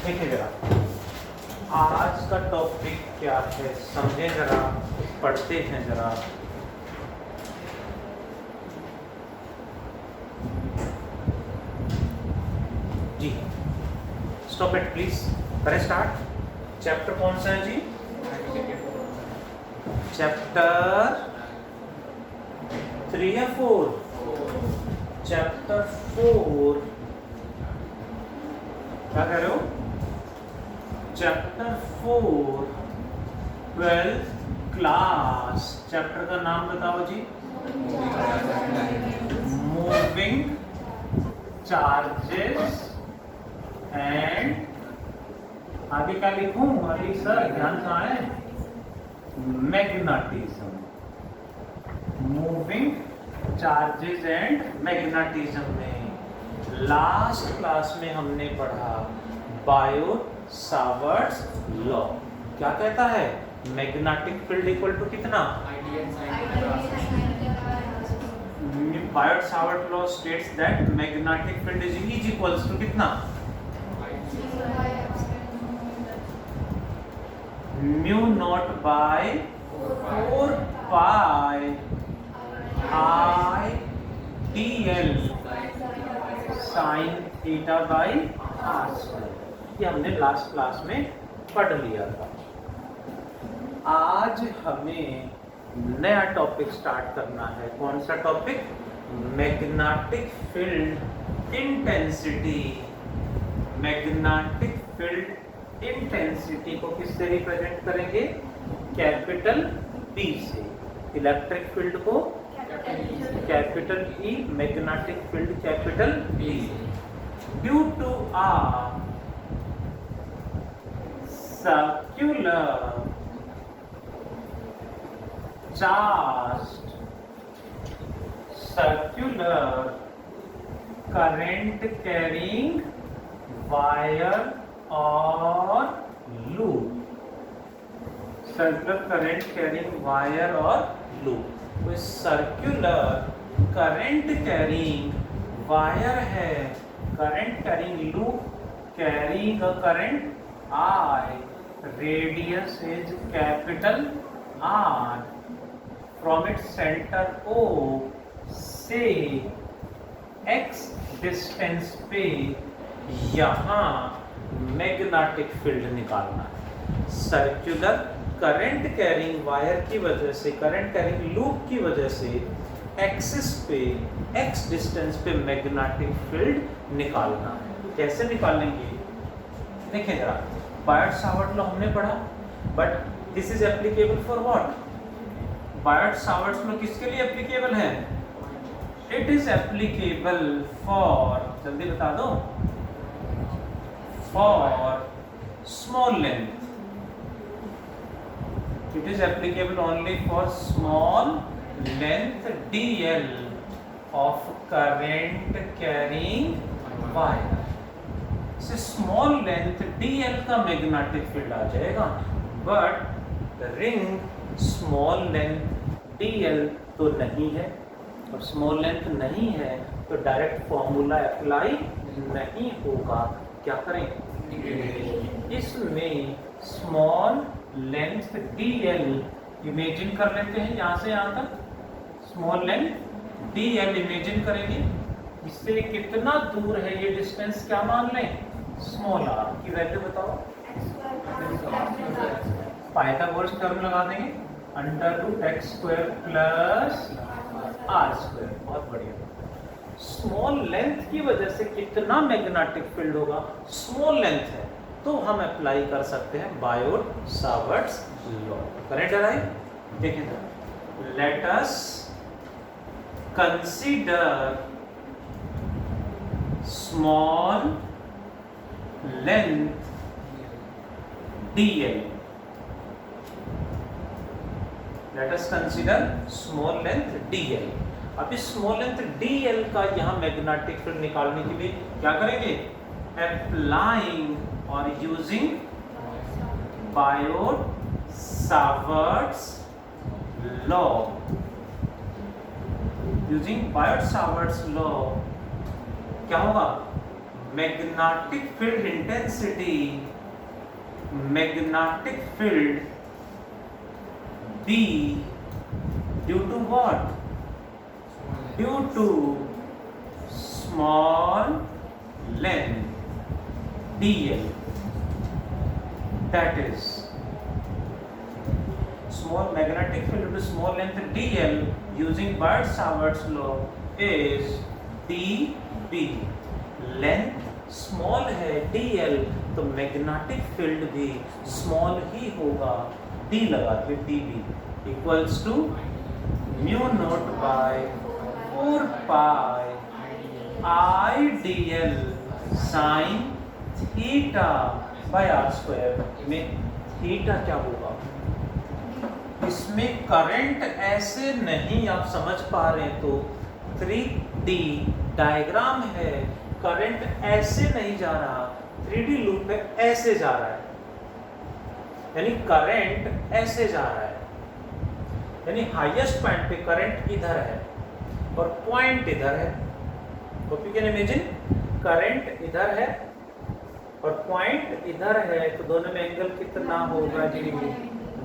देखिए जरा, आज का टॉपिक क्या है समझे जरा, पढ़ते हैं जरा। जी स्टॉप इट प्लीज, करें स्टार्ट। चैप्टर कौन सा है जी? चैप्टर 3 या 4? चैप्टर 4। क्या कह रहे हो? Chapter 4 12th class. चैप्टर का नाम बताओ जी। मूविंग चार्जेस एंड, आगे क्या लिखूं? अली सर ध्यान कहाँ है? Magnetism. Moving charges and magnetism में लास्ट क्लास में हमने पढ़ा बायोट सावर्ट्स लॉ। क्या कहता है? मैग्नेटिक फील्ड इक्वल टू कितना? Biot Savart law states that magnetic field is equals to कितना? Mu naught by 4 pi I D L sine theta by R square. ये हमने लास्ट क्लास में पढ़ लिया था। आज हमें नया टॉपिक स्टार्ट करना है। कौन सा topic? Magnetic field intensity. Magnetic field intensity को किससे रिप्रेजेंट करेंगे? कैपिटल P से। इलेक्ट्रिक फील्ड को capital E, magnetic field capital B। Due to a circular charged circular current carrying wire और loop. Circular current carrying wire और loop. कोई circular current carrying wire है, current carrying loop, carrying a current I, radius is capital R, from its center O से x distance पे यहाँ magnetic field निकालना है। Circular current carrying wire की वजह से, करंट कैरिंग लूप की वजह से एक्सिस पे x डिस्टेंस पे मैग्नेटिक फील्ड निकालना है। कैसे निकालेंगे? देखिए जरा, बायोट सावर्ट लॉ हमने पढ़ा, but this is applicable for what? Biot Savart law किसके लिए एप्लीकेबल है? इट इज एप्लीकेबल फॉर, जल्दी बता दो, for small length. It is applicable only for small length dl of current carrying wire. से small length dl का magnetic field आ जाएगा, but ring small length dl तो नहीं है, और स्मॉल लेंथ नहीं है तो डायरेक्ट फॉर्मूला अप्लाई नहीं होगा। क्या करें? इसमें स्मॉल लेंथ dl इमेजिन कर लेते हैं, यहाँ से यहाँ तक स्मॉल लेंथ dl इमेजिन करेंगे। इससे कितना दूर है ये डिस्टेंस? क्या मान लें? स्मॉल r की वैल्यू बताओ। पाइथागोरस थ्योरम लगा देंगे, √x² प्लस r²। बहुत बढ़िया। स्मॉल लेंथ की वजह से कितना मैग्नेटिक फील्ड होगा? स्मॉल लेंथ है तो हम अप्लाई कर सकते हैं बायोट सावर्ट्स लॉ। करें डराइव? देखें, late us consider small length dl। Late us consider small length dl। अब इस स्मॉल लेंथ dl का यहाँ मैग्नेटिक फील्ड निकालने के लिए क्या करेंगे? अप्लाइंग और using Biot Savart's law. Using Biot Savart's law क्या होगा? magnetic field intensity, magnetic field B due to what? Due to small length dl, that is small magnetic field due to small length dl using Biot-Savart's law is dB. Length small है dl, तो magnetic field भी small ही होगा, d लगा के dB equals to mu naught by 4 pi I dl sine theta by r square में theta क्या होगा? इसमें करंट ऐसे नहीं आप समझ पा रहे हैं तो 3D डायग्राम है, करंट ऐसे नहीं जा रहा, 3D लूप है ऐसे जा रहा है, यानी करंट ऐसे जा रहा है, यानी हाईएस्ट पॉइंट पे करंट इधर है और पॉइंट इधर है। Hope you can imagine, current इधर है और पॉइंट इधर है, तो दोनों में एंगल कितना होगा डिग्री?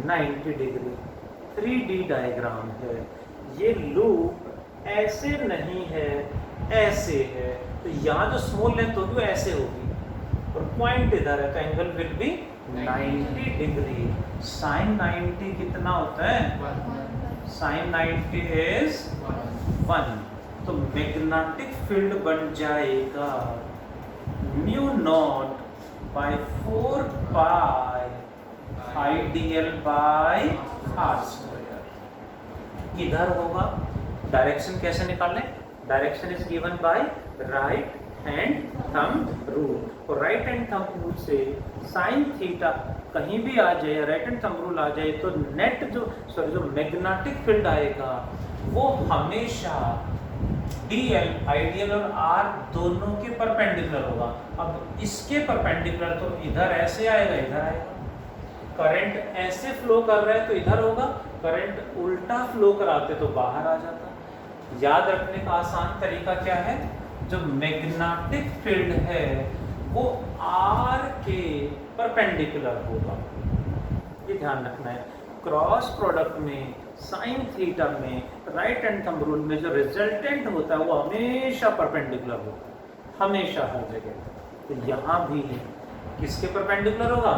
90 डिग्री। 3D डायग्राम है, ये लूप ऐसे नहीं है, ऐसे है, तो यहाँ जो स्मॉल लेंथ होगी वो ऐसे होगी और पॉइंट इधर है, तो angle will be 90 degree. Sine 90 कितना होता है? साइन 90 इज 1, तो मैग्नेटिक फील्ड बन जाएगा mu naught by 4 pi I dl bye r square. इधर होगा, डायरेक्शन कैसे निकालें? Direction is given by right hand thumb rule, और राइट हैंड थंब रूल से साइन थीटा कहीं भी आ जाए, राइट हैंड थंब रूल आ जाए, तो नेट जो मैग्नेटिक फील्ड आएगा वो हमेशा dl, आइडियल और r दोनों के परपेंडिकुलर होगा। अब इसके परपेंडिकुलर तो इधर ऐसे आएगा, इधर आएगा। करंट ऐसे फ्लो कर रहा है तो इधर होगा, करंट उल्टा फ्लो कराते तो बाहर आ जाता। याद रखने का आसान तरीका क्या है? जो मैग्नेटिक फील्ड है वो r के परपेंडिकुलर होगा, ये ध्यान रखना है। क्रॉस प्रोडक्ट में साइन थीटा में राइट हैंड थंब रूल में जो रिजल्टेंट होता है वो हमेशा परपेंडिकुलर होता है, हमेशा हर जगह। तो यहाँ भी किसके परपेंडिकुलर होगा?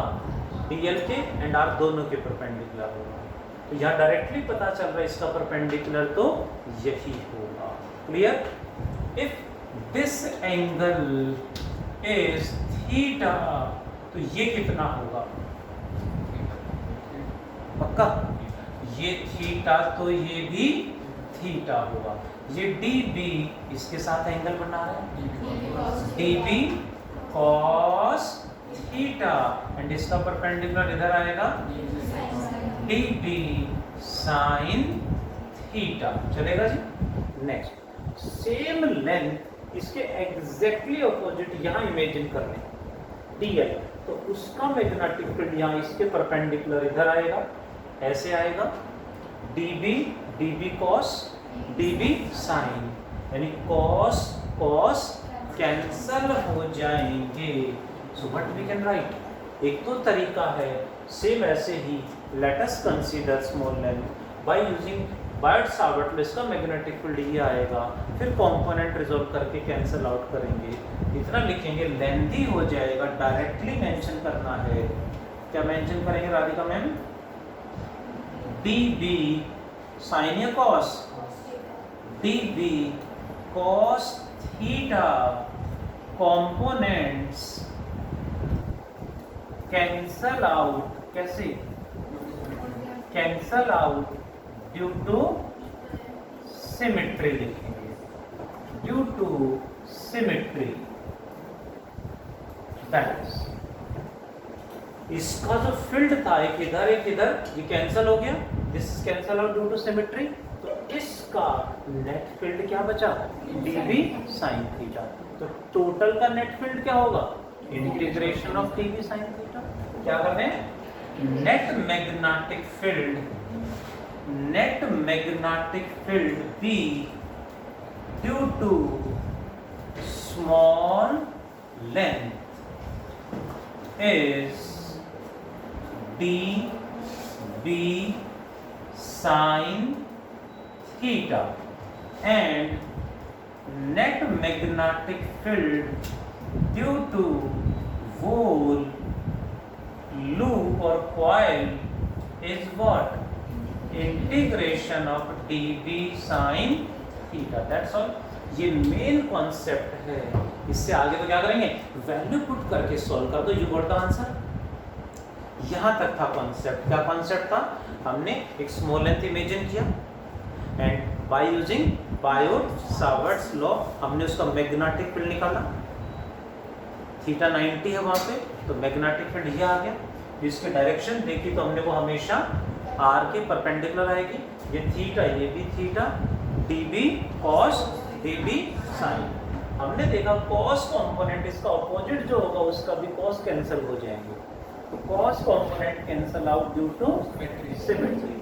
dl के एंड r दोनों के परपेंडिकुलर होगा। तो यहाँ डायरेक्टली पता चल रहा है इसका परपेंडिकुलर तो यही होगा। Clear? If this angle is theta, तो ये कितना होगा? पक्का? ये थीटा तो ये भी थीटा होगा। ये dB इसके साथ एंगल बना रहा है, dB cos थीटा, एंड इसका परपेंडिकुलर इधर आएगा dB sin थीटा। चलेगा जी? नेक्स्ट, सेम लेंथ इसके एग्जैक्टली ऑपोजिट यहाँ इमेजिन कर लें, dl, तो उसका मैग्नेटिक फील्ड यहाँ इसके परपेंडिकुलर इधर आएगा, ऐसे आएगा, dB cos dB sin, यानी cos cos कैंसल हो जाएंगे। So what we can write? एक तो तरीका है सेम ऐसे ही, let us consider small length by using Biot Savart law, इसका मैग्नेटिक फील्ड ये आएगा, फिर कंपोनेंट रिजॉल्व करके कैंसल आउट करेंगे, इतना लिखेंगे, लेंथी हो जाएगा। डायरेक्टली मेंशन करना है, क्या मेंशन करेंगे राधिका मैम? dB sin या cos, dB cos theta components cancel out, कैसे cancel out? Due to symmetry लिखेंगे, due to symmetry, that is, इसका जो फील्ड था एक इधर एक इधर, ये कैंसल हो गया, this is cancel out due to symmetry, तो इसका नेट फील्ड क्या बचा? dB sin theta. तो टोटल का नेट फील्ड क्या होगा? Integration of dB sin theta. क्या करना है? Net magnetic field B due to small length is dB sin theta and net magnetic field due to whole loop or coil is what? Integration of dB sin theta. That's all. ये main concept है. इससे आगे तो क्या करेंगे? Value put करके solve कर दो. You got the answer. यहाँ तक था कॉन्सेप्ट. क्या कॉन्सेप्ट था? हमने एक स्मॉल लेंथ इमेजिन किया and by using Biot-Savart's law हमने उसका मैग्नेटिक फील्ड निकाला. थीटा 90 है वहाँ पे, तो मैग्नेटिक फील्ड ये आ गया. जिसकी डायरेक्शन देखी तो हमने वो हमेशा आर के परपेंडिकुलर आएगी. ये थीटा, ये भी theta, dB cos dB sin. हमने देखा cos कंपोनेंट इसका ऑपोजिट जो होगा उसका भी cos कैंसिल हो जाएंगे. तो cos component cancel out due to symmetry.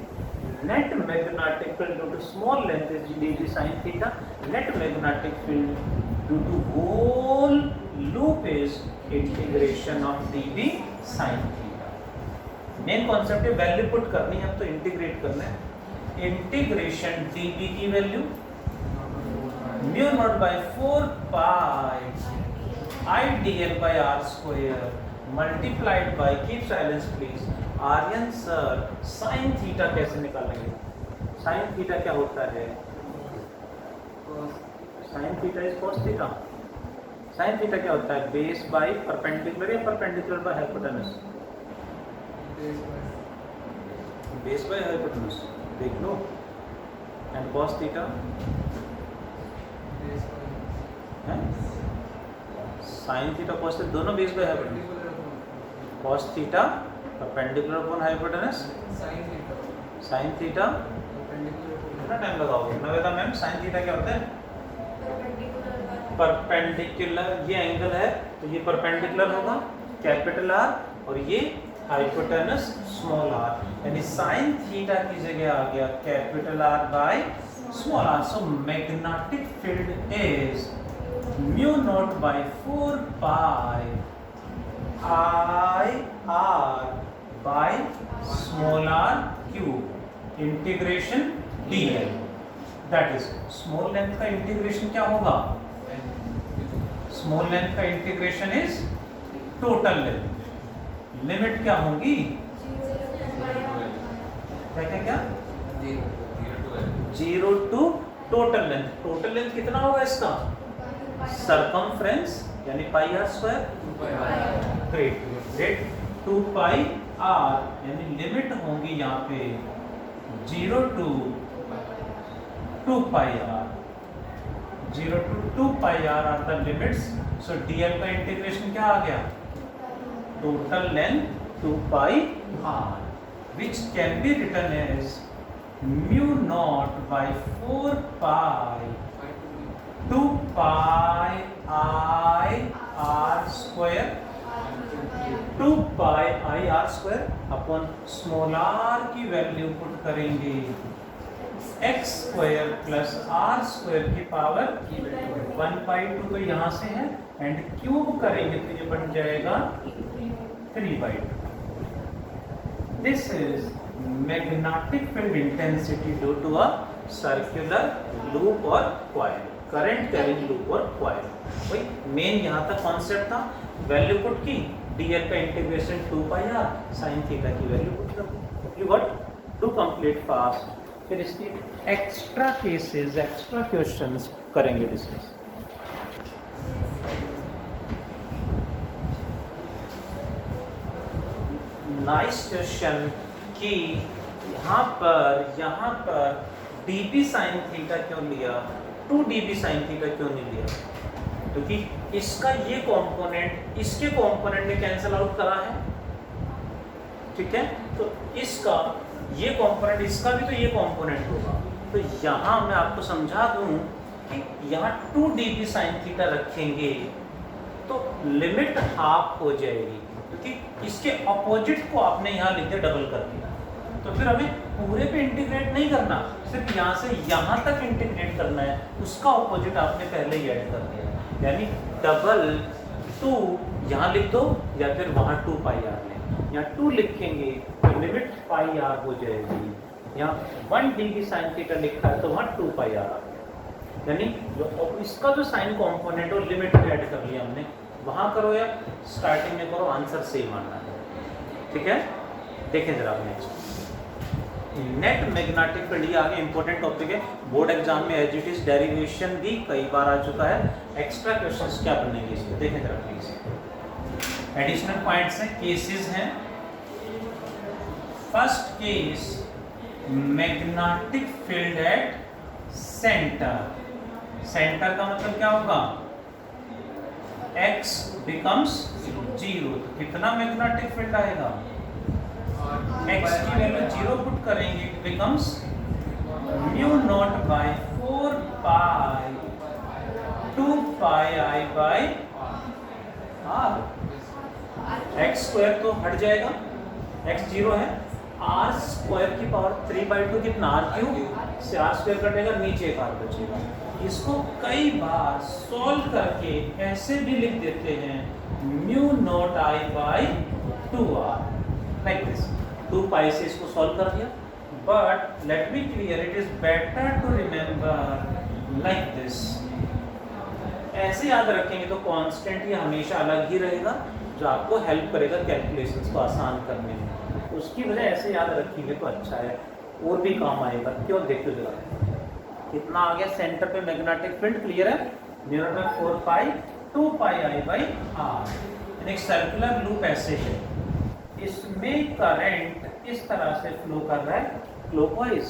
Net magnetic field due to small length is dB sin theta. Net magnetic field due to whole loop is integration of dB sin theta. Main concept है value put करनी है, अब तो integrate करना है. Integration dB की value mu naught by 4 pi I dl by r square multiplied by, keep silence please, Aryan sir sin theta कैसे निकालेंगे? sin थीटा क्या होता है? sin theta is cos theta. sin theta क्या होता है? बेस बाय परपेंडिकुलर या perpendicular by hypotenuse? Base by hypotenuse. देख लो. एंड cos थीटा है sin थीटा cos थीटा दोनों base by hypotenuse. cos theta perpendicular upon hypotenuse. sin theta कितना time लगाओगे नवेदा मैम? sin थीटा क्या होता है? परपेंडिकुलर. ये एंगल है तो ये परपेंडिकुलर होगा कैपिटल आर और ये हाइपोटेनस स्मॉल आर. यानी sin थीटा की जगह आ गया capital R by small R. So magnetic field is mu naught by 4 pi I r by small r cube integration dl. That is small length का integration क्या होगा? Small length का integration is total length. Limit क्या होंगी? क्या 0 to total length. Total length कितना होगा इसका? सरकमफ्रेंस यानी pi R square. Great great. 2 pi R यानी लिमिट होंगी यहाँ पे 0 to 2 pi R. 0 to 2 pi R R the limits. So dl का इंटीग्रेशन क्या आ गया? Total length 2 pi R which can be written as mu naught by 4 pi 2 pi I r square 2 pi I r square upon small r की value put करेंगे x square plus r square की power 1 by 2 तो यहाँ से है and cube करेंगे तो ये बन जाएगा 3 by 2. This is magnetic field intensity due to a circular loop or coil. Current carrying loop or coil. भाई मेन यहाँ तक कॉन्सेप्ट था. वैल्यू पुट की dl का इंटीग्रेशन 2 पाई r sin थीटा की वैल्यू पुट कर. You got to complete fast. फिर इसकी एक्स्ट्रा केसेस एक्स्ट्रा क्वेश्चंस करेंगे डिस्कस. नाइस क्वेश्चन कि यहाँ पर dB sin थीटा क्यों लिया? 2 dB sin थीटा क्यों नहीं लिया? क्योंकि इसका ये कंपोनेंट इसके कंपोनेंट ने कैंसिल आउट करा है. ठीक है, तो इसका ये कंपोनेंट इसका भी तो ये कंपोनेंट होगा. तो यहाँ मैं आपको समझा दूँ कि यहाँ 2 dB sin थीटा रखेंगे तो लिमिट हाफ हो जाएगी क्योंकि इसके अपोजिट को आपने यहाँ लिख दिया डबल कर दिया. तो फिर हमें पूरे पे इंटीग्रेट नहीं करना, सिर्फ यहाँ से यहाँ तक इंटीग्रेट करना है. उसका अपोजिट आपने पहले ही ऐड कर दिया. यानी डबल 2 यहाँ लिख दो या फिर वहाँ 2 पाई आर लें। यहाँ 2 लिखेंगे तो लिमिट पाई आर हो जाएगी। यहाँ 1 डिग्री साइन थीटा लिखा है तो वहाँ 2 पाई आर आ गया। यानी जो इसका जो साइन कॉम्पोनेंट और लिमिट ऐड कर लिया हमने, वहाँ करो या स्टार्टिंग में करो, आंसर सेम आना है। ठीक है, देखें जरा नेक्स्ट नेट मैग्नेटिक फील्ड। ये आगे इंपॉर्टेंट टॉपिक है, बोर्ड एग्जाम में एज इट इज डेरिवेशन भी कई बार आ चुका है। एक्स्ट्रा क्वेश्चंस क्या बनेंगे इसमें, देखें जरा प्लीज। एडिशनल पॉइंट्स हैं, केसेस हैं। First case, magnetic field at centre. Centre का मतलब क्या होगा, x बिकम्स 0, तो कितना मैग्नेटिक फील्ड आएगा, x की वैल्यू 0 पुट करेंगे, it becomes mu naught by 4 pi 2 pi i by r। x square तो हट जाएगा, x 0 है, r स्क्वायर की पावर 3/2 कितना, r क्यूब से r स्क्वायर कटेगा, नीचे एक r बचेगा। इसको कई बार सॉल्व करके ऐसे भी लिख देते हैं, mu naught i by 2r, like this. 2 pi से इसको सॉल्व कर दिया, but let be clear, it is better to remember like this. ऐसे याद रखेंगे तो कांस्टेंट ये हमेशा अलग ही रहेगा, जो आपको हेल्प करेगा कैलकुलेशंस को आसान करने में। उसकी वजह ऐसे याद रखेंगे तो अच्छा है, और भी काम आएगा। क्यों, देखो जरा कितना आ गया सेंटर पे मैग्नेटिक फील्ड, क्लियर है, mu naught by 4 pi 2 pi i by r। एक सर्कुलर लूप ऐसे है, इसमें करंट इस तरह से फ्लो कर रहा है, क्लॉकवाइज,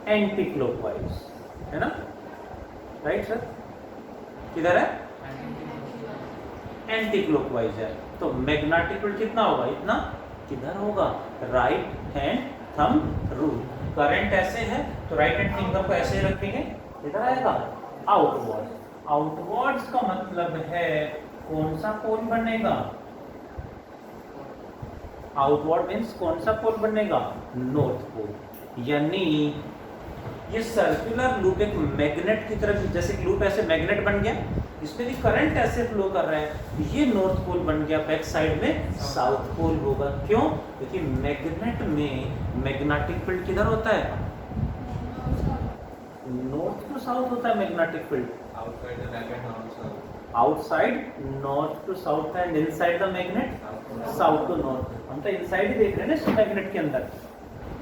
एंटी क्लॉकवाइज, है ना, राइट सर, किधर है, एंटी क्लॉकवाइज है। तो मैग्नेटिक फील्ड कितना होगा, इतना, किधर होगा, right hand thumb rule. Current ऐसे है तो राइट हैंड फिंगर को ऐसे ही रखेंगे, इधर आएगा आउटवर्ड। आउटवर्ड्स का मतलब है कौन सा पोल बनेगा, आउटवर्ड मीन्स कौन सा पोल बनेगा, नॉर्थ पोल। यानी ये सर्कुलर लूप एक मैग्नेट की तरफ, जैसे लूप ऐसे मैग्नेट बन गया, इसमें भी करंट ऐसे फ्लो कर रहा है, ये नॉर्थ पोल बन गया, बैक साइड में साउथ पोल होगा। क्यों, क्योंकि मैग्नेट में मैग्नेटिक फील्ड किधर होता है, नॉर्थ टू साउथ होता है magnetic field, outside north to south and inside the magnet south to north. हम तो इनसाइड ही देख रहे हैं ना मैग्नेट के अंदर।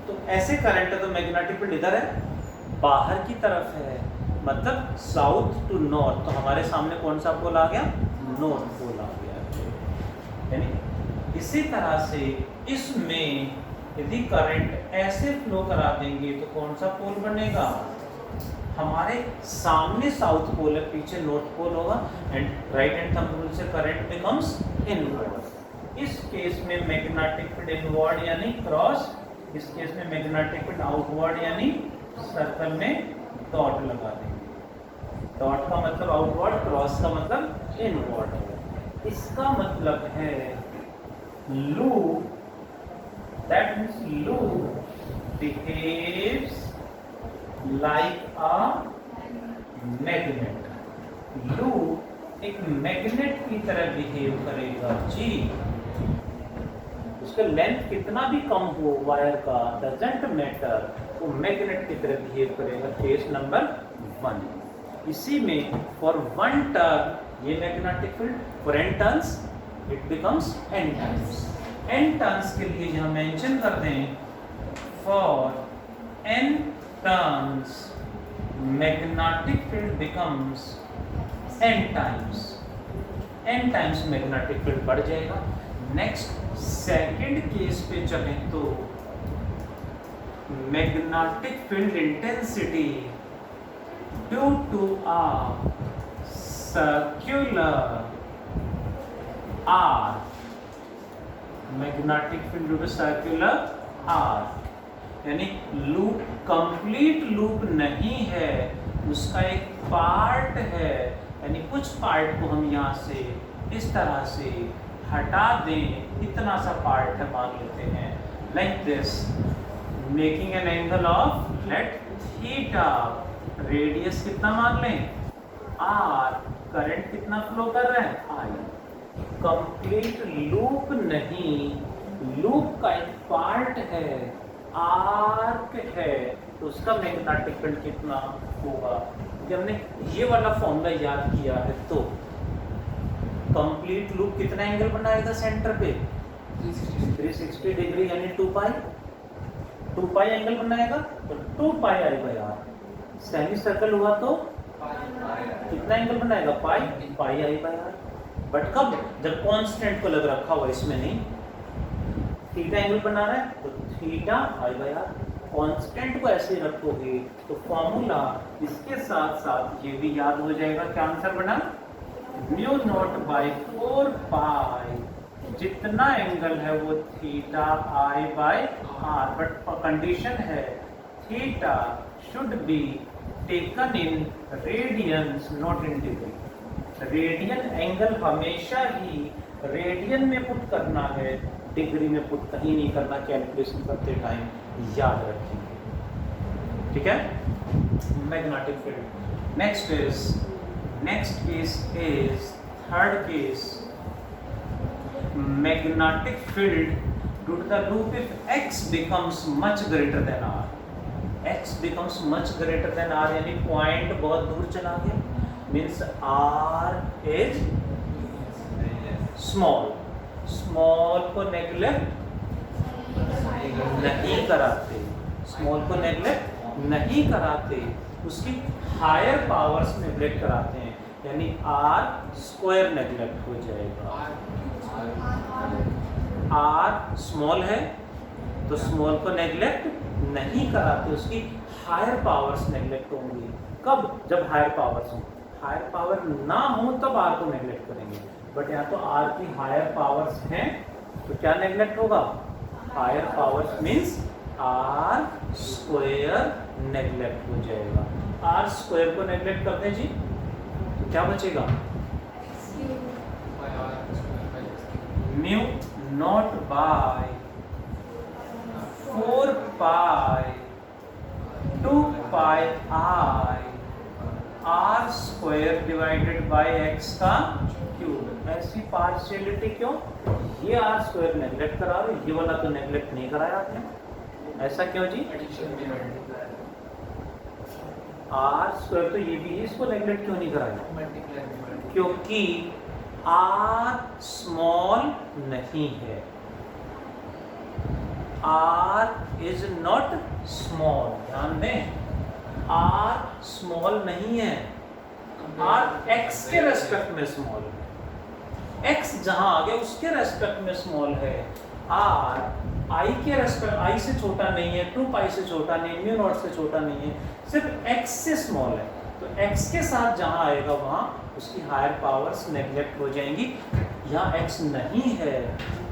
तो ऐसे करंट है तो मैग्नेटिक फील्ड इधर है, बाहर की तरफ है, मतलब साउथ टू नॉर्थ। तो हमारे सामने कौन सा पोल आ गया, नॉर्थ पोल आ गया। यानी इसी तरह से इसमें यदि करंट ऐसे फ्लो करा देंगे तो कौन सा पोल बनेगा, हमारे सामने साउथ पोल है, पीछे नॉर्थ पोल होगा, and right hand thumb rule से करंट बिकम्स इनवर्ड। इस केस में मैग्नेटिक फील्ड इनवर्ड यानी क्रॉस, इस केस में मैग्नेटिक फील्ड आउटवर्ड यानी सर्कल में डॉट लगा देंगे। डॉट का मतलब आउटवर्ड, क्रॉस का मतलब इनवर्ड। इसका मतलब है loop, that means loop behaves like a magnet. Loop एक मैग्नेट की तरह बिहेव करेगा जी। उसका लेंथ कितना भी कम हो वायर का, डजंट मैटर, वो मैग्नेट की तरह बिहेव करेगा। Case number 1। इसी में फॉर 1 टर्न ये magnetic field, for n turns it becomes n turns. n turns के लिए यहाँ मेंशन कर दें, for n turns magnetic field becomes n times. n times magnetic field बढ़ जाएगा। नेक्स्ट सेकंड केस पे चलें तो magnetic field intensity due to a circular arc, magnetic field due to circular arc, यानी लूप कंप्लीट लूप नहीं है, उसका एक पार्ट है, यानी कुछ पार्ट को हम यहाँ से इस तरह से हटा दें, इतना सा पार्ट है मान लेते हैं, like this, making an angle of let theta, radius कितना मान लें आर करंट कितना फ्लो कर रहा है, आई। कंप्लीट लूप नहीं, लूप का एक पार्ट है, आर्क है, तो उसका मैग्नेटिक फील्ड कितना होगा। जब हमने ये वाला फॉर्मूला याद किया है तो कंप्लीट लूप कितना एंगल बनाएगा सेंटर पे, 360 डिग्री यानी 2 पाई एंगल बनाएगा, तो 2 pi I by are. Semi circle हुआ तो कितना एंगल बनाएगा, पाई आई बाई आर। बट कब, जब कांस्टेंट को लग रखा हुआ, इसमें नहीं, थीटा एंगल बना रहा है तो theta I by R. Constant को ऐसे रखोगे तो फॉर्मूला इसके साथ साथ ये भी याद हो जाएगा। क्या आंसर बना, म्यू नॉट बाई 4 पाई, जितना एंगल है वो theta I by R. But condition है theta should be taken in radians not in degree. Radian angle हमेशा ही रेडियन में पुट करना है, डिग्री में पुट कहीं नहीं करना, कैलकुलेशन करते टाइम याद रखेंगे, ठीक है। Magnetic field. Next case is third case, magnetic field due to the loop if x becomes much greater than r, x becomes much greater than r यानी पॉइंट बहुत दूर चला गया, मीन्स r is small को neglect नहीं कराते, small को neglect नहीं कराते, उसकी हायर पावर्स नेग्लेक्ट कराते हैं, यानी r स्क्वायर नेग्लेक्ट हो जाएगा। आर स्मॉल है तो स्मॉल को नेग्लेक्ट नहीं कराते, उसकी हायर पावर्स नेग्लेक्ट होंगी। कब, जब हायर पावर्स हो, हायर पावर ना हो तब आर को नेग्लेक्ट करेंगे। बट यहाँ तो आर की हायर पावर्स हैं तो क्या नेग्लेक्ट होगा, higher powers means R square neglect हो जाएगा। आर स्क्वायर को नेग्लेक्ट कर दें जी तो क्या बचेगा, mu naught by 4 pi 2 pi I R square divided by X का क्यूब। ऐसी पार्शियलिटी क्यों, ये आर स्क्वायर नेग्लेक्ट करा रहे, ये वाला तो नेग्लेक्ट नहीं कराया आपने, ऐसा क्यों जी। आर स्क्वायर तो ये भी है, इसको नेग्लेक्ट क्यों नहीं कराया, क्योंकि आर स्मॉल नहीं है, आर इज नॉट स्मॉल। ध्यान दें, आर स्मॉल नहीं है, आर एक्स के रेस्पेक्ट में स्मॉल है, एक्स जहां आ गया उसके रेस्पेक्ट में स्मॉल है। आर आई के रेस्पेक्ट, आई से छोटा नहीं है, 2 पाई से छोटा नहीं है, म्यू नॉट से छोटा नहीं है, सिर्फ एक्स से स्मॉल है। तो एक्स के साथ जहां आएगा वहां उसकी हायर पावर्स नेग्लेक्ट हो जाएंगी। यहाँ एक्स नहीं है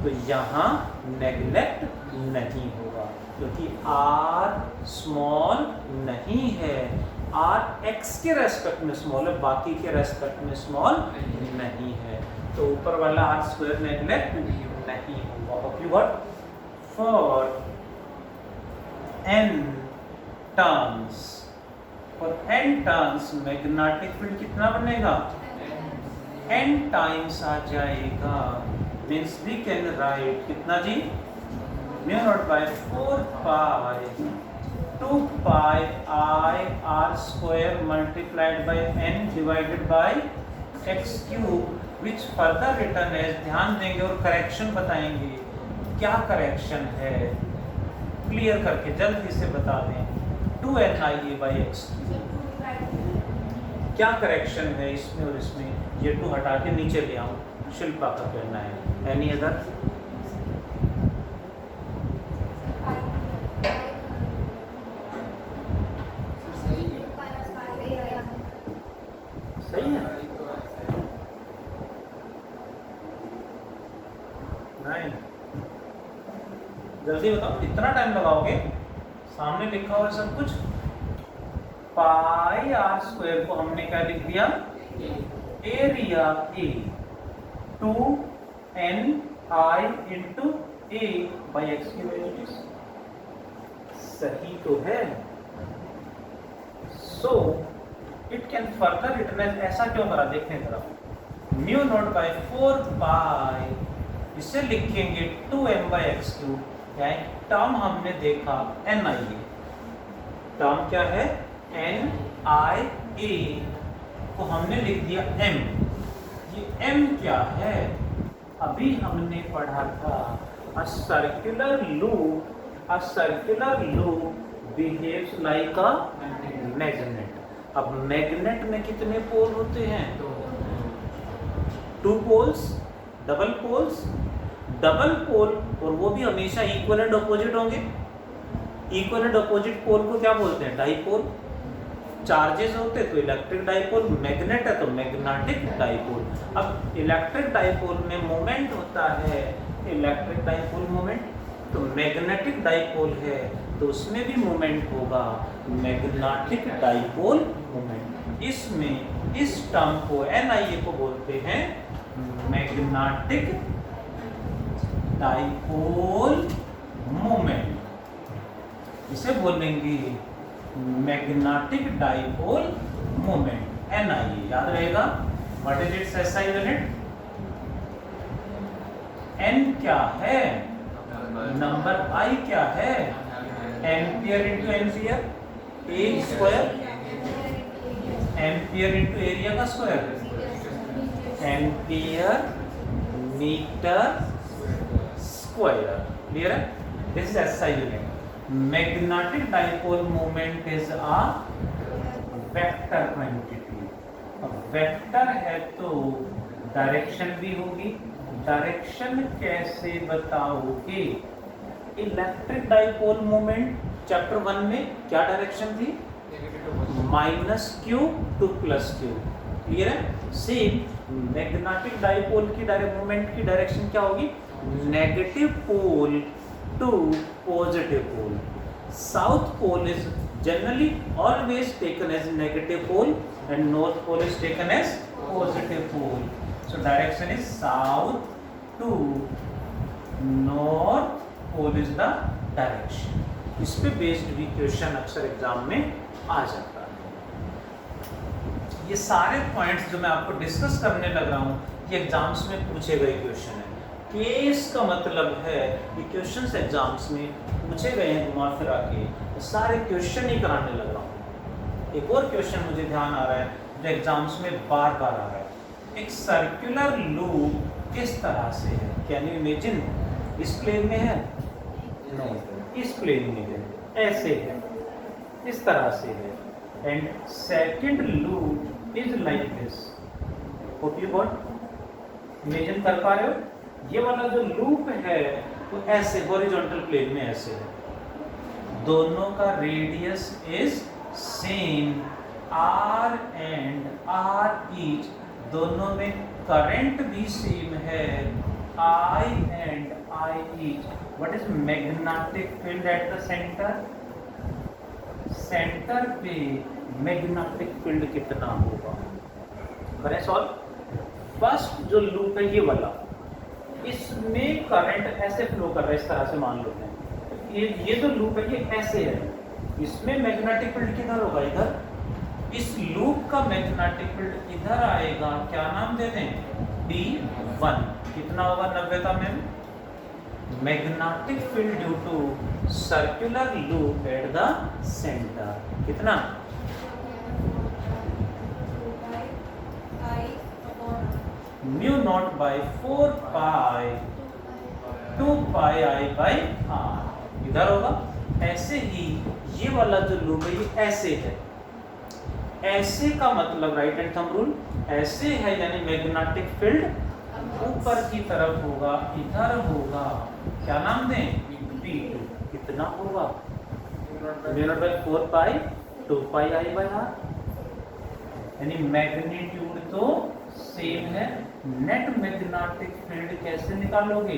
तो यहाँ नेग्लेक्ट नहीं होगा, क्योंकि आर स्मॉल नहीं है, आर एक्स के रेस्पेक्ट में स्मॉल है, बाकी के रेस्पेक्ट में स्मॉल नहीं है, तो ऊपर वाला आर स्क्वायर नेग्लेक्ट नहीं होगा। Hope you got. For n turns, और n टर्न्स मैग्नेटिक फील्ड कितना बनेगा, n टाइम्स आ जाएगा, मीन्स वी कैन राइट कितना जी, mu naught by 4 pi 2 pi I R square multiplied by n divided by x cube, which further return as. ध्यान देंगे और correction बताएंगे, क्या करेक्शन है क्लियर करके जल्दी से बता दें। 2n_i/x क्या करेक्शन है इसमें और इसमें, ये 2 हटा के नीचे ले आऊं, शिल्पा का कहना है। एनी अदर, सही है, नहीं जल्दी बताओ, इतना टाइम लगाओगे, सामने लिखा हुआ सब कुछ। पाई आर स्क्वायर को हमने क्या लिख दिया, area A 2n i into A by X की वैल्यू सही तो है। So it can further written as, ऐसा क्यों करा देखने तरफ, म्यू नॉट बाई 4 पाई, इसे लिखेंगे 2m/x³। क्या है टर्म हमने देखा NIA, टर्म क्या है NIA को हमने लिख दिया m। ये m क्या है, अभी हमने पढ़ा था a circular loop behaves like a magnet। अब मैग्नेट में कितने पोल होते हैं, 2 poles, double poles, double pole, और वो भी हमेशा इक्वल एंड अपोजिट होंगे। इक्वल एंड अपोजिट पोल को क्या बोलते हैं, डाइपोल। चार्जेस होते तो इलेक्ट्रिक डाइपोल, मैग्नेट है तो मैग्नेटिक डाइपोल। अब इलेक्ट्रिक डाइपोल में मोमेंट होता है इलेक्ट्रिक डाइपोल मोमेंट, तो मैग्नेटिक डाइपोल है तो उसमें भी मोमेंट होगा मैग्नेटिक डाइपोल मोमेंट। इसमें इस टर्म को NIA को बोलते हैं मैग्नेटिक डाइपोल मोमेंट, इसे बोलेंगे मैग्नेटिक डाइपोल मोमेंट NIA। याद रहेगा, what is its SI unit, N क्या है, नंबर I क्या है, ampere into ampere, A square, ampere into area का square, ampere metre square. Clear है, this is SI unit. Magnetic dipole moment is a vector quantity. अब vector है तो direction भी होगी। डायरेक्शन कैसे बताओगे, इलेक्ट्रिक डाइपोल मोमेंट चैप्टर 1 में क्या डायरेक्शन थी, -q to +q। क्लियर है, सेम मैग्नेटिक डाइपोल की मोमेंट की डायरेक्शन क्या होगी, negative pole to positive pole. South pole is generally always taken as negative pole and north pole is taken as positive pole. So direction is south to north pole is the direction. इस पे based भी question अक्सर exam में आ जाता है। ये सारे points जो मैं आपको डिस्कस करने लग रहा हूँ ये एग्जाम्स में पूछे गए क्वेश्चन है। केस का मतलब है कि क्वेश्चंस एग्जाम्स में पूछे गए हैं घुमा फिरा के, तो सारे क्वेश्चन ही कराने लग रहा हूँ। एक और क्वेश्चन मुझे ध्यान आ रहा है जो एग्जाम्स में बार बार आ रहा है, एक सर्कुलर लूप किस तरह से है, कैन यू इमेजिन, इस प्लेन में है, नो, इस प्लेन में है, ऐसे है, इस तरह से है, and second loop is like this. Hope you got, imagine कर पा रहे हो, ये वाला जो लूप है वो ऐसे हॉरिजॉन्टल प्लेन में ऐसे है, दोनों का radius is same, R and R each, दोनों में करंट भी सेम है, I and I each. What is magnetic field eight the centre, centre पे मैग्नेटिक फील्ड कितना होगा, करें सॉल्व। फर्स्ट जो लूप है ये वाला, इसमें करंट ऐसे फ्लो कर रहा है, इस तरह से मान लो हैं, ये जो लूप है ये ऐसे है, इसमें मैग्नेटिक फील्ड किधर होगा, इधर। इस लूप का मैग्नेटिक फील्ड इधर आएगा, क्या नाम दे दें, D1। कितना होगा 90 का ma'am, magnetic field due to circular loop at the centre, कितना, mu naught by 4 pi 2 pi I by R, इधर होगा। ऐसे ही ये वाला जो लूप है ये ऐसे है, ऐसे का मतलब राइट हैंड थंब रूल, ऐसे है यानी मैग्नेटिक फील्ड ऊपर की तरफ होगा, इधर होगा, क्या नाम दें, P2। कितना होगा, mu naught by 4 pi 2 pi I by R, यानी मैग्नीट्यूड तो सेम है। नेट मैग्नेटिक फील्ड कैसे निकालोगे,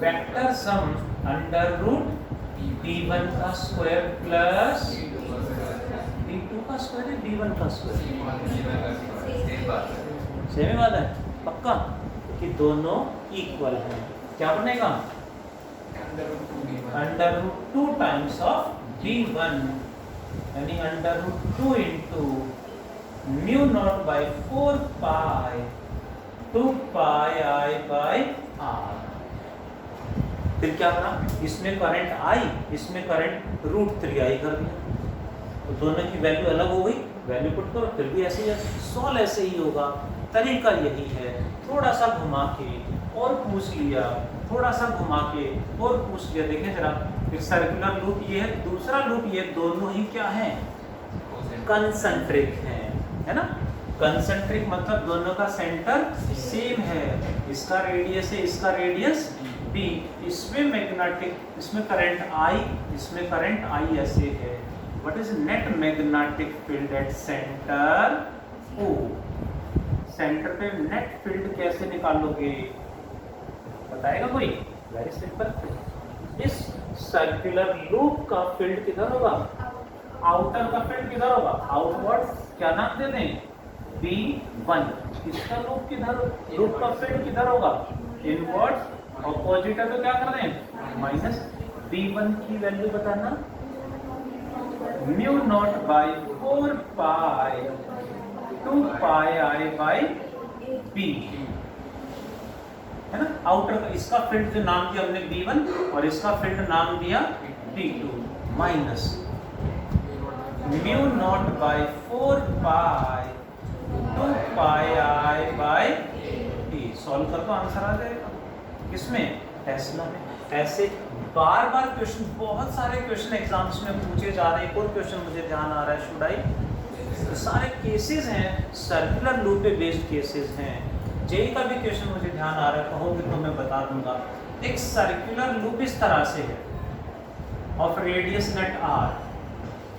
vector sum under root D1 का स्क्वायर प्लस D2 का स्क्वायर है, D1 का स्क्वायर, सेम बात है, पक्का कि दोनों इक्वल हैं। क्या बनेगा, under root 2 times of D1 यानी under root 2 into mu naught by 4 pi 2 pi I by R. फिर क्या करा, इसमें करंट आई, इसमें करंट रूट 3 आई कर दिया, तो दोनों की वैल्यू अलग हो गई, वैल्यू पुट करो, फिर भी ऐसे ही सॉल्व ऐसे ही होगा। तरीका यही है, थोड़ा सा घुमा के और पूछ लिया, थोड़ा सा घुमा के और पूछ लिया। देखें जरा, एक सर्कुलर लूप ये है, दूसरा लूप ये, दोनों ही क्या है, कंसंट्रिक है ना। कंसंट्रिक मतलब दोनों का सेंटर सेम है, इसका रेडियस है, इसका रेडियस b, इसमें मैग्नेटिक, इसमें करंट I, इसमें करंट I ऐसे है। What is net magnetic field at centre O? Centre पे नेट फील्ड कैसे निकालोगे, बताएगा कोई? वेरी सिंपल, इस सर्कुलर लूप का फील्ड किधर होगा, आउटर का फील्ड किधर होगा, आउटवर्ड, क्या नाम दे दें, B1। इसका लूप किधर, लूप का फील्ड किधर होगा, इनवर्ड, ऑपोजिट है तो क्या कर रहे हैं, माइनस। B1 की वैल्यू बताना, mu naught by 4 pi 2 pi I by B, है ना। आउटर का, इसका फील्ड जो नाम दिया हमने B1 और इसका फील्ड नाम दिया B2, minus mu naught by 4 pi 2 pi I by B. Solve कर तो आंसर आ जाएगा। किसमें, टेस्ला में। ऐसे बार बार क्वेश्चन, बहुत सारे क्वेश्चन एग्जाम्स में पूछे जा रहे हैं। कोई क्वेश्चन मुझे ध्यान आ रहा है, शुड आई, सारे केसेस हैं, सर्कुलर लूप पे बेस्ड केसेस हैं। जेई का भी क्वेश्चन मुझे ध्यान आ रहा है, कहोगे तो मैं बता दूंगा। एक सर्कुलर लूप इस तरह से है, ऑफ रेडियस नेट r,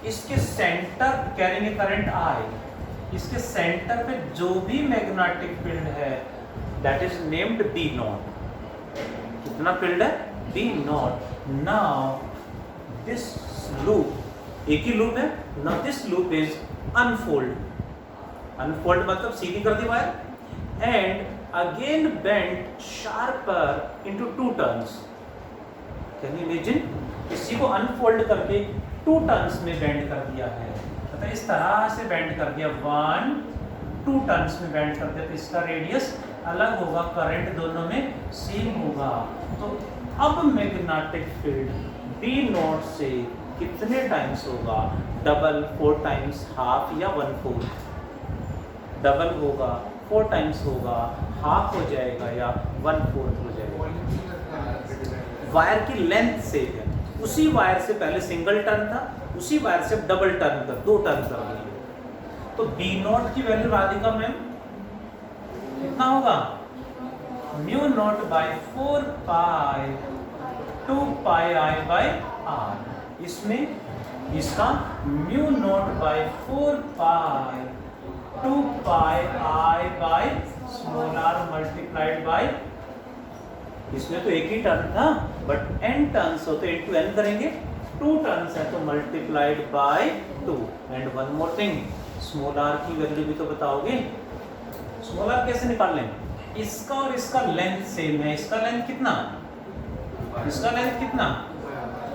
इसके सेंटर कैरिंग करंट I, इसके सेंटर पे जो भी मैग्नेटिक फील्ड है that is named B not. कितना फील्ड है, B not. Now this loop, एक ही लूप है, now this loop is unfold, unfold मतलब सीधी कर दी wire, and again bent sharper into 2 turns. Can you imagine, इसी को अनफोल्ड करके 2 टर्न्स में बेंड कर दिया है, मतलब इस तरह से बेंड कर दिया, 1 2 टर्न्स में बेंड कर दिया, तो इसका रेडियस अलग होगा, करंट दोनों में सेम होगा। तो अब मैग्नेटिक फील्ड B नॉट से कितने टाइम्स होगा, डबल, 4 टाइम्स, हाफ या 1/4? डबल होगा, 4 टाइम्स होगा, हाफ हो जाएगा या 1/4 हो जाएगा। वायर की लेंथ से है, उसी वायर से पहले सिंगल टर्न था, उसी वायर से डबल टर्न कर, 2 टर्न कर दिए। तो B नॉट की वैल्यू राधिका मैम कितना होगा, mu naught by 4 pi 2 pi I by R. इसमें इसका mu naught by 4 pi 2 pi I by small R multiplied by, इसमें तो एक ही टर्न था, बट n टर्न्स हो तो इनटू n करेंगे, 2 टर्न्स है तो multiplied by 2। And one more thing, small R की वैल्यू भी तो बताओगे। स्मॉल आर कैसे निकाल लें, इसका और इसका लेंथ सेम है, इसका लेंथ कितना, इसका लेंथ कितना,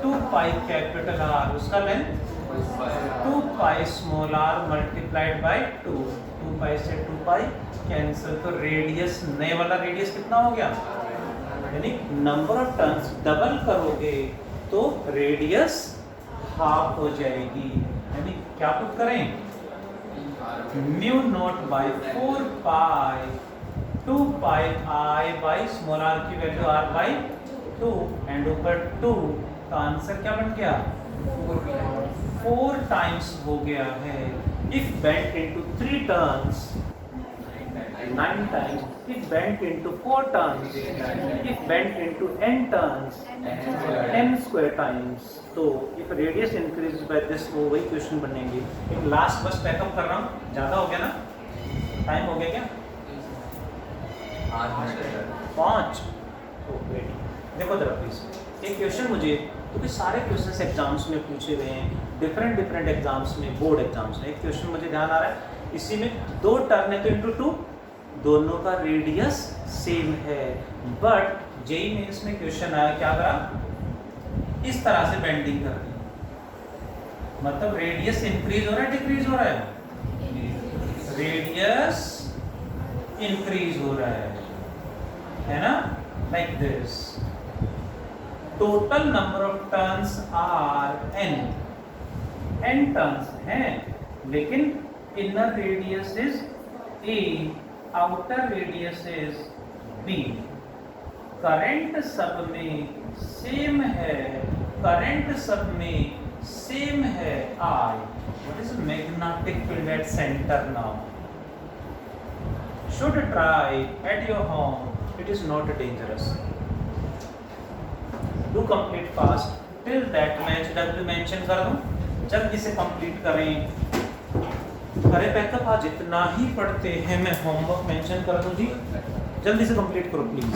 2 पाई कैपिटल आर, उसका length 2 pi small R multiplied by 2, 2 pi से 2 पाई कैंसिल, तो रेडियस, नए वाला रेडियस कितना हो गया, यानी नंबर ऑफ टर्न्स डबल करोगे तो रेडियस हाफ हो जाएगी। यानी क्या पुट करें, mu naught by 4 pi 2 pi I by small R की वैल्यू r बाई 2 एंड ऊपर 2, तो आंसर क्या बन गया, 4 टाइम्स हो गया है। If bent into 3 turns 9 times, if bent into 4 turns, if bent into n turns, n square times। तो if radius increases by this, वो वही क्वेश्चन बनेंगे। एक लास्ट बस पैकअप कर रहा हूँ, ज़्यादा हो गया ना, टाइम हो गया क्या, 5? देखो जरा प्लीज, एक क्वेश्चन मुझे, क्योंकि सारे क्वेश्चन एग्जाम्स में पूछे गए हैं, डिफरेंट एग्जाम्स में, बोर्ड एग्जाम्स में। एक क्वेश्चन मुझे ध्यान आ रहा है, इसी में 2 टर्न है तो इंटू 2, दोनों का रेडियस सेम है, बट जेई में इसमें क्वेश्चन आया, क्या करा, इस तरह से बेंडिंग कर दी, मतलब रेडियस इंक्रीज हो रहा है डिक्रीज हो रहा है? रेडियस इंक्रीज हो रहा है ना, like this. Total number of turns are n turns हैं, लेकिन inner radius is a, outer radius is b। Current सब में सेम है, करंट सब में सेम है I। What is magnetic field at center now? Should try at your home. It is not dangerous. Do complete fast. Till that मैं HW mention कर दूं, जल्दी से complete करें। अरे बैकअप आज इतना ही पढ़ते हैं, मैं होमवर्क मेंशन कर दूं जी, जल्दी से कंप्लीट करो प्लीज।